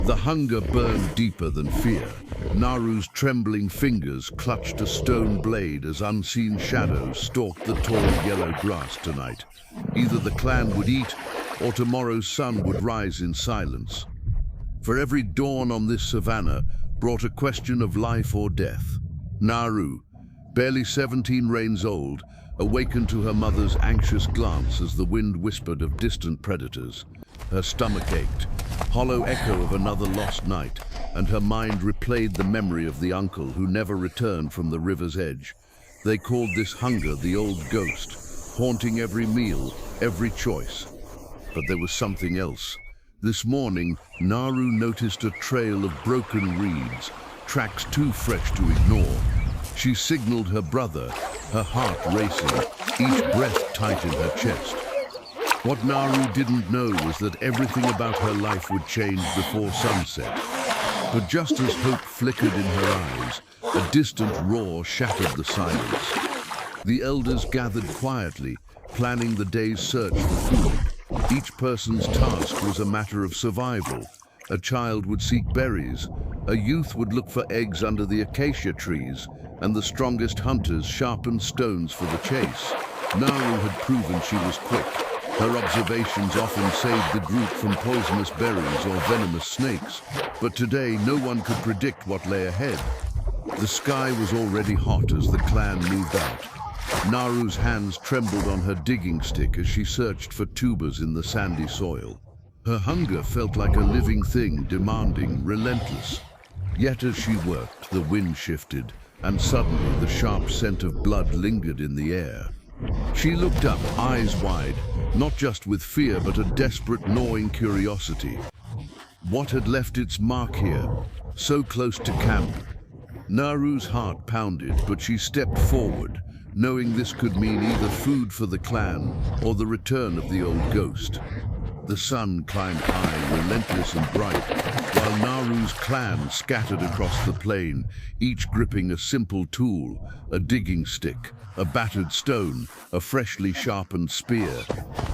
The hunger burned deeper than fear. Naru's trembling fingers clutched a stone blade as unseen shadows stalked the tall yellow grass tonight. Either the clan would eat, or tomorrow's sun would rise in silence. For every dawn on this savanna brought a question of life or death. Naru, barely 17 reigns old, awakened to her mother's anxious glance as the wind whispered of distant predators. Her stomach ached, hollow echo of another lost night, and her mind replayed the memory of the uncle who never returned from the river's edge. They called this hunger the old ghost, haunting every meal, every choice. But there was something else. This morning, Naru noticed a trail of broken reeds, tracks too fresh to ignore. She signaled her brother, her heart racing, each breath tight in her chest. What Naru didn't know was that everything about her life would change before sunset. But just as hope flickered in her eyes, a distant roar shattered the silence. The elders gathered quietly, planning the day's search for food. Each person's task was a matter of survival. A child would seek berries, a youth would look for eggs under the acacia trees, and the strongest hunters sharpened stones for the chase. Naru had proven she was quick. Her observations often saved the group from poisonous berries or venomous snakes. But today, no one could predict what lay ahead. The sky was already hot as the clan moved out. Naru's hands trembled on her digging stick as she searched for tubers in the sandy soil. Her hunger felt like a living thing, demanding, relentless. Yet as she worked, the wind shifted, and suddenly the sharp scent of blood lingered in the air. She looked up, eyes wide, not just with fear, but a desperate, gnawing curiosity. What had left its mark here, so close to camp? Naru's heart pounded, but she stepped forward, knowing this could mean either food for the clan or the return of the old ghost. The sun climbed high, relentless and bright, while Naru's clan scattered across the plain, each gripping a simple tool, a digging stick, a battered stone, a freshly sharpened spear.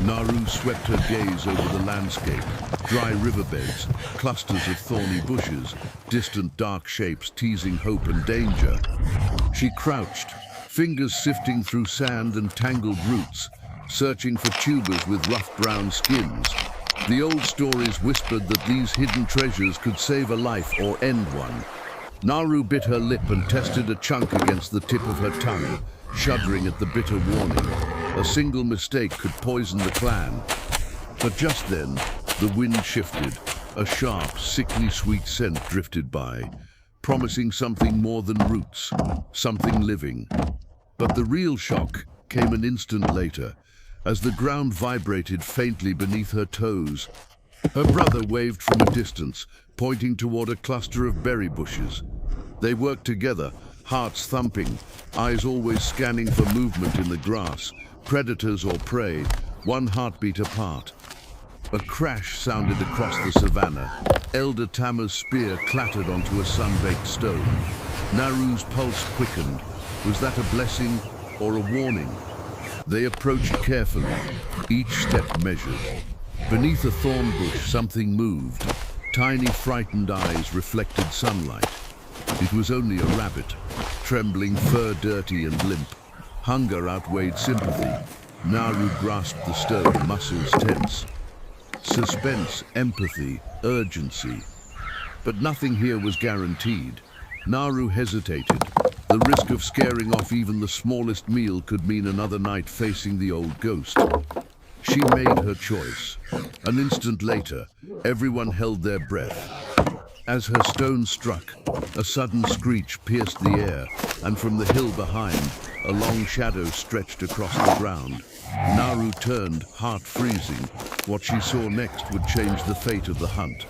Naru swept her gaze over the landscape, dry riverbeds, clusters of thorny bushes, distant dark shapes teasing hope and danger. She crouched, fingers sifting through sand and tangled roots, searching for tubers with rough brown skins. The old stories whispered that these hidden treasures could save a life or end one. Naru bit her lip and tested a chunk against the tip of her tongue, shuddering at the bitter warning. A single mistake could poison the clan. But just then, the wind shifted. A sharp, sickly sweet scent drifted by, promising something more than roots, something living. But the real shock came an instant later, as the ground vibrated faintly beneath her toes. Her brother waved from a distance, pointing toward a cluster of berry bushes. They worked together, hearts thumping, eyes always scanning for movement in the grass, predators or prey, one heartbeat apart. A crash sounded across the savanna. Elder Tama's spear clattered onto a sun-baked stone. Naru's pulse quickened. Was that a blessing or a warning? They approached carefully, each step measured. Beneath a thorn bush, something moved. Tiny, frightened eyes reflected sunlight. It was only a rabbit, trembling, fur dirty and limp. Hunger outweighed sympathy. Naru grasped the stone, muscles tense. Suspense, empathy, urgency. But nothing here was guaranteed. Naru hesitated. The risk of scaring off even the smallest meal could mean another night facing the old ghost. She made her choice. An instant later, everyone held their breath. As her stone struck, a sudden screech pierced the air, and from the hill behind, a long shadow stretched across the ground. Naru turned, heart freezing. What she saw next would change the fate of the hunt.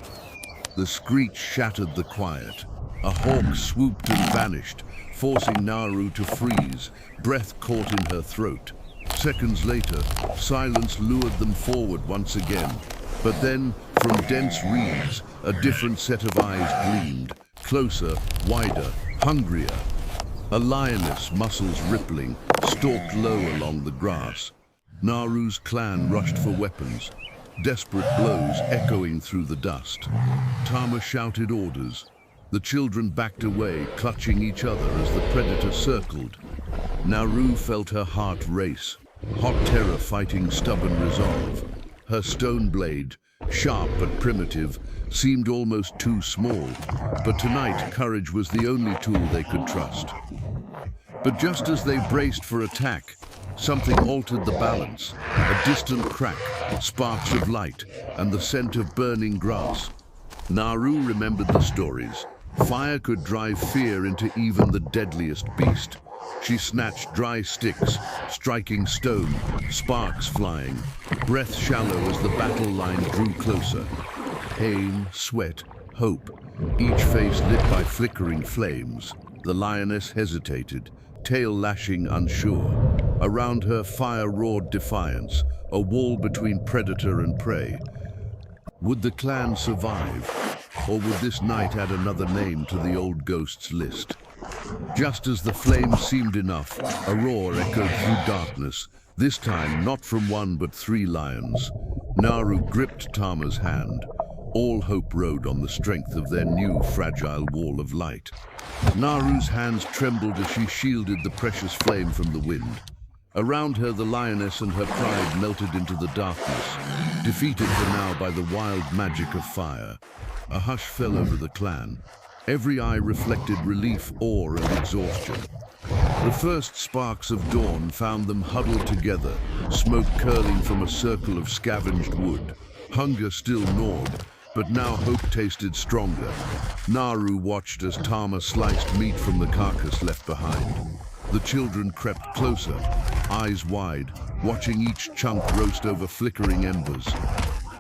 The screech shattered the quiet. A hawk swooped and vanished, forcing Naru to freeze, breath caught in her throat. Seconds later, silence lured them forward once again. But then, from dense reeds, a different set of eyes gleamed, closer, wider, hungrier. A lioness, muscles rippling, stalked low along the grass. Naru's clan rushed for weapons. desperate blows echoing through the dust. Tama shouted orders. The children backed away, clutching each other as the predator circled. Naru felt her heart race, hot terror fighting stubborn resolve. Her stone blade, sharp but primitive, seemed almost too small, but tonight courage was the only tool they could trust. But just as they braced for attack, something altered the balance. A distant crack, sparks of light, and the scent of burning grass. Naru remembered the stories. Fire could drive fear into even the deadliest beast. She snatched dry sticks, striking stone, sparks flying, breath shallow as the battle line drew closer. Pain, sweat, hope, each face lit by flickering flames. The lioness hesitated, tail lashing unsure. Around her, fire roared defiance, a wall between predator and prey. Would the clan survive, or would this night add another name to the old ghost's list? Just as the flames seemed enough, a roar echoed through darkness, this time not from one but 3 lions. Naru gripped Tama's hand. All hope rode on the strength of their new fragile wall of light. Naru's hands trembled as she shielded the precious flame from the wind. Around her, the lioness and her pride melted into the darkness, defeated for now by the wild magic of fire. A hush fell over the clan. Every eye reflected relief, awe, and exhaustion. The first sparks of dawn found them huddled together, smoke curling from a circle of scavenged wood. Hunger still gnawed, but now hope tasted stronger. Naru watched as Tama sliced meat from the carcass left behind. The children crept closer, eyes wide, watching each chunk roast over flickering embers.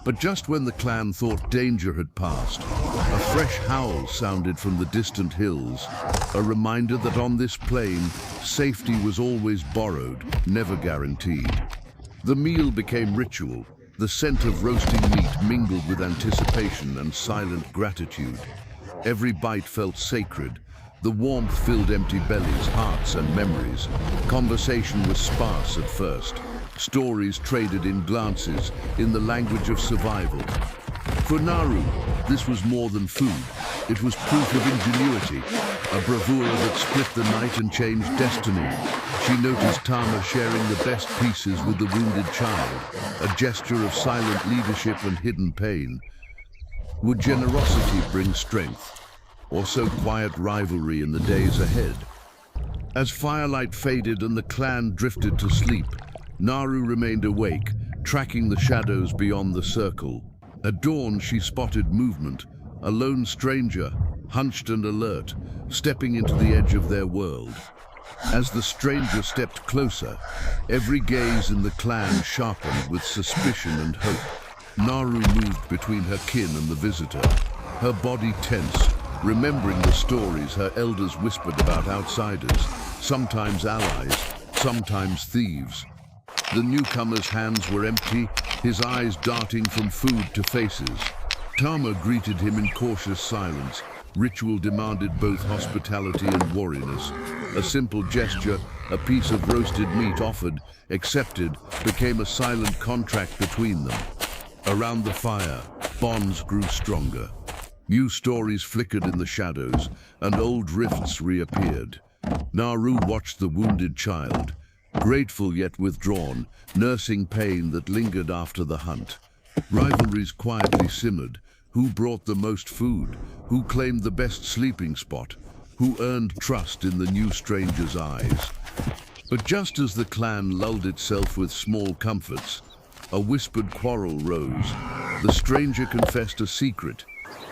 But just when the clan thought danger had passed, a fresh howl sounded from the distant hills, a reminder that on this plain, safety was always borrowed, never guaranteed. The meal became ritual, the scent of roasting meat mingled with anticipation and silent gratitude. Every bite felt sacred. The warmth filled empty bellies, hearts, and memories. Conversation was sparse at first. Stories traded in glances, in the language of survival. For Naru, this was more than food. It was proof of ingenuity, a bravura that split the night and changed destiny. She noticed Tama sharing the best pieces with the wounded child, a gesture of silent leadership and hidden pain. Would generosity bring strength, or so quiet rivalry in the days ahead? As firelight faded and the clan drifted to sleep, Naru remained awake, tracking the shadows beyond the circle. At dawn, she spotted movement, a lone stranger, hunched and alert, stepping into the edge of their world. As the stranger stepped closer, every gaze in the clan sharpened with suspicion and hope. Naru moved between her kin and the visitor, her body tense, remembering the stories her elders whispered about outsiders, sometimes allies, sometimes thieves. The newcomer's hands were empty, his eyes darting from food to faces. Tama greeted him in cautious silence. Ritual demanded both hospitality and wariness. A simple gesture, a piece of roasted meat offered, accepted, became a silent contract between them. Around the fire, bonds grew stronger. New stories flickered in the shadows, and old rifts reappeared. Naru watched the wounded child, grateful yet withdrawn, nursing pain that lingered after the hunt. Rivalries quietly simmered. Who brought the most food? Who claimed the best sleeping spot? Who earned trust in the new stranger's eyes? But just as the clan lulled itself with small comforts, a whispered quarrel rose. The stranger confessed a secret.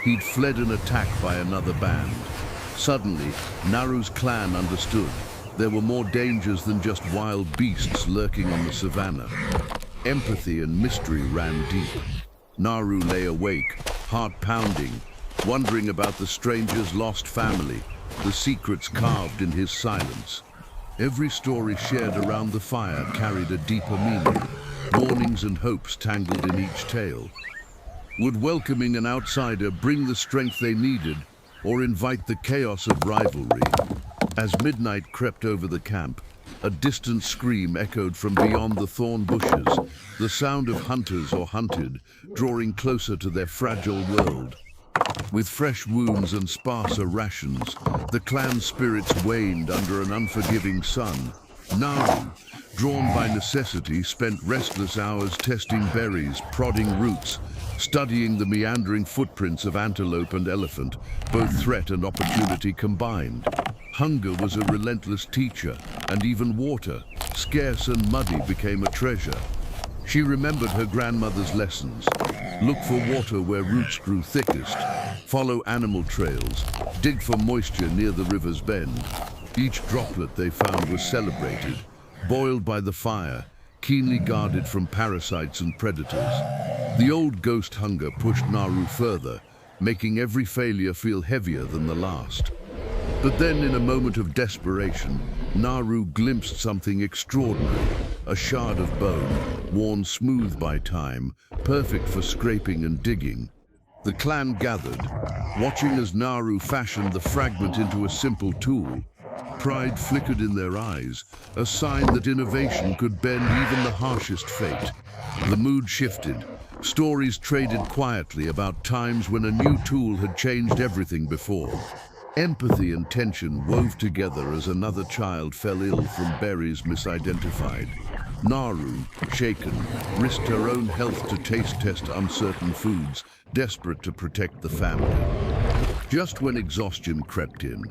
He'd fled an attack by another band. Suddenly, Naru's clan understood. There were more dangers than just wild beasts lurking on the Savanna. Empathy and mystery ran deep. Naru lay awake, heart pounding, wondering about the stranger's lost family, the secrets carved in his silence. Every story shared around the fire carried a deeper meaning, warnings and hopes tangled in each tale. Would welcoming an outsider bring the strength they needed, or invite the chaos of rivalry? As midnight crept over the camp, A distant scream echoed from beyond the thorn bushes, the sound of hunters or hunted, drawing closer to their fragile world. With fresh wounds and sparser rations, the clan's spirits waned under an unforgiving sun. Naru, drawn by necessity, spent restless hours testing berries, prodding roots, studying the meandering footprints of antelope and elephant, both threat and opportunity combined. Hunger was a relentless teacher, and even water, scarce and muddy, became a treasure. She remembered her grandmother's lessons. Look for water where roots grew thickest. Follow animal trails. Dig for moisture near the river's bend. Each droplet they found was celebrated, boiled by the fire, keenly guarded from parasites and predators. The old ghost hunger pushed Naru further, making every failure feel heavier than the last. But then, in a moment of desperation, Naru glimpsed something extraordinary, a shard of bone, worn smooth by time, perfect for scraping and digging. The clan gathered, watching as Naru fashioned the fragment into a simple tool. Pride flickered in their eyes, a sign that innovation could bend even the harshest fate. The mood shifted. Stories traded quietly about times when a new tool had changed everything before. Empathy and tension wove together as another child fell ill from berries misidentified. Naru, shaken, risked her own health to taste test uncertain foods, desperate to protect the family. Just when exhaustion crept in,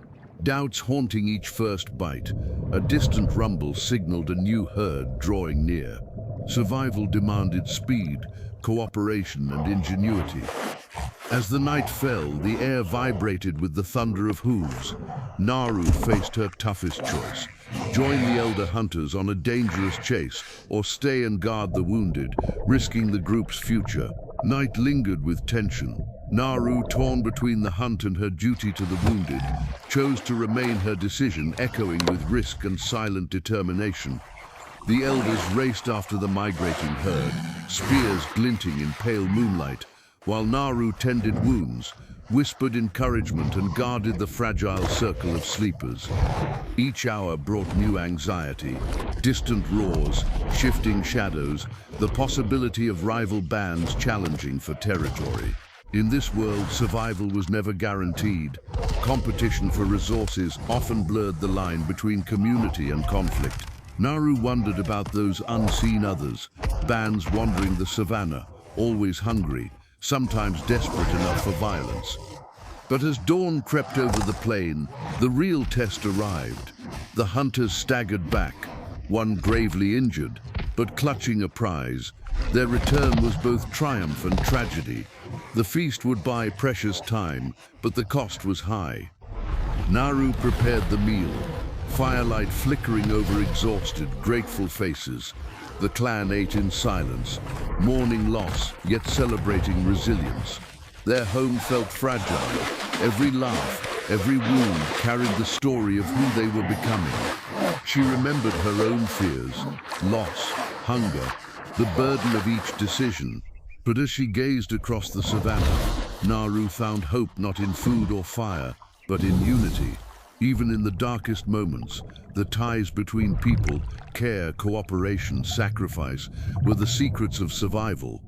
doubts haunting each first bite, a distant rumble signaled a new herd drawing near. Survival demanded speed, cooperation, and ingenuity. As the night fell, the air vibrated with the thunder of hooves. Naru faced her toughest choice: join the elder hunters on a dangerous chase, or stay and guard the wounded, risking the group's future. Night lingered with tension. Naru, torn between the hunt and her duty to the wounded, chose to remain, her decision echoing with risk and silent determination. The elders raced after the migrating herd, spears glinting in pale moonlight, while Naru tended wounds, whispered encouragement, and guarded the fragile circle of sleepers. Each hour brought new anxiety, distant roars, shifting shadows, the possibility of rival bands challenging for territory. In this world, survival was never guaranteed. Competition for resources often blurred the line between community and conflict. Naru wondered about those unseen others, bands wandering the Savanna, always hungry, sometimes desperate enough for violence. But as dawn crept over the plain, the real test arrived. The hunters staggered back, one gravely injured, but clutching a prize. Their return was both triumph and tragedy. The feast would buy precious time, but the cost was high. Naru prepared the meal, firelight flickering over exhausted, grateful faces. The clan ate in silence, mourning loss, yet celebrating resilience. Their home felt fragile. Every laugh, every wound carried the story of who they were becoming. She remembered her own fears, loss, hunger, the burden of each decision. But as she gazed across the Savanna, Naru found hope not in food or fire, but in unity. Even in the darkest moments, the ties between people, care, cooperation, sacrifice, were the secrets of survival.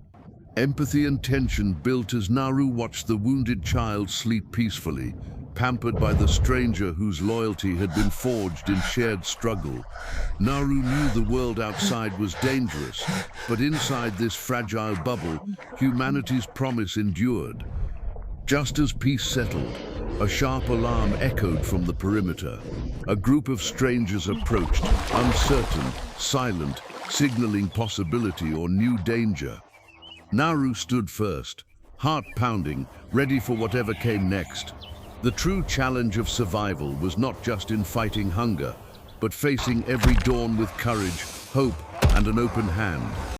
Empathy and tension built as Naru watched the wounded child sleep peacefully, pampered by the stranger whose loyalty had been forged in shared struggle. Naru knew the world outside was dangerous, but inside this fragile bubble, humanity's promise endured. Just as peace settled, a sharp alarm echoed from the perimeter. A group of strangers approached, uncertain, silent, signaling possibility or new danger. Naru stood first, heart pounding, ready for whatever came next. The true challenge of survival was not just in fighting hunger, but facing every dawn with courage, hope, and an open hand.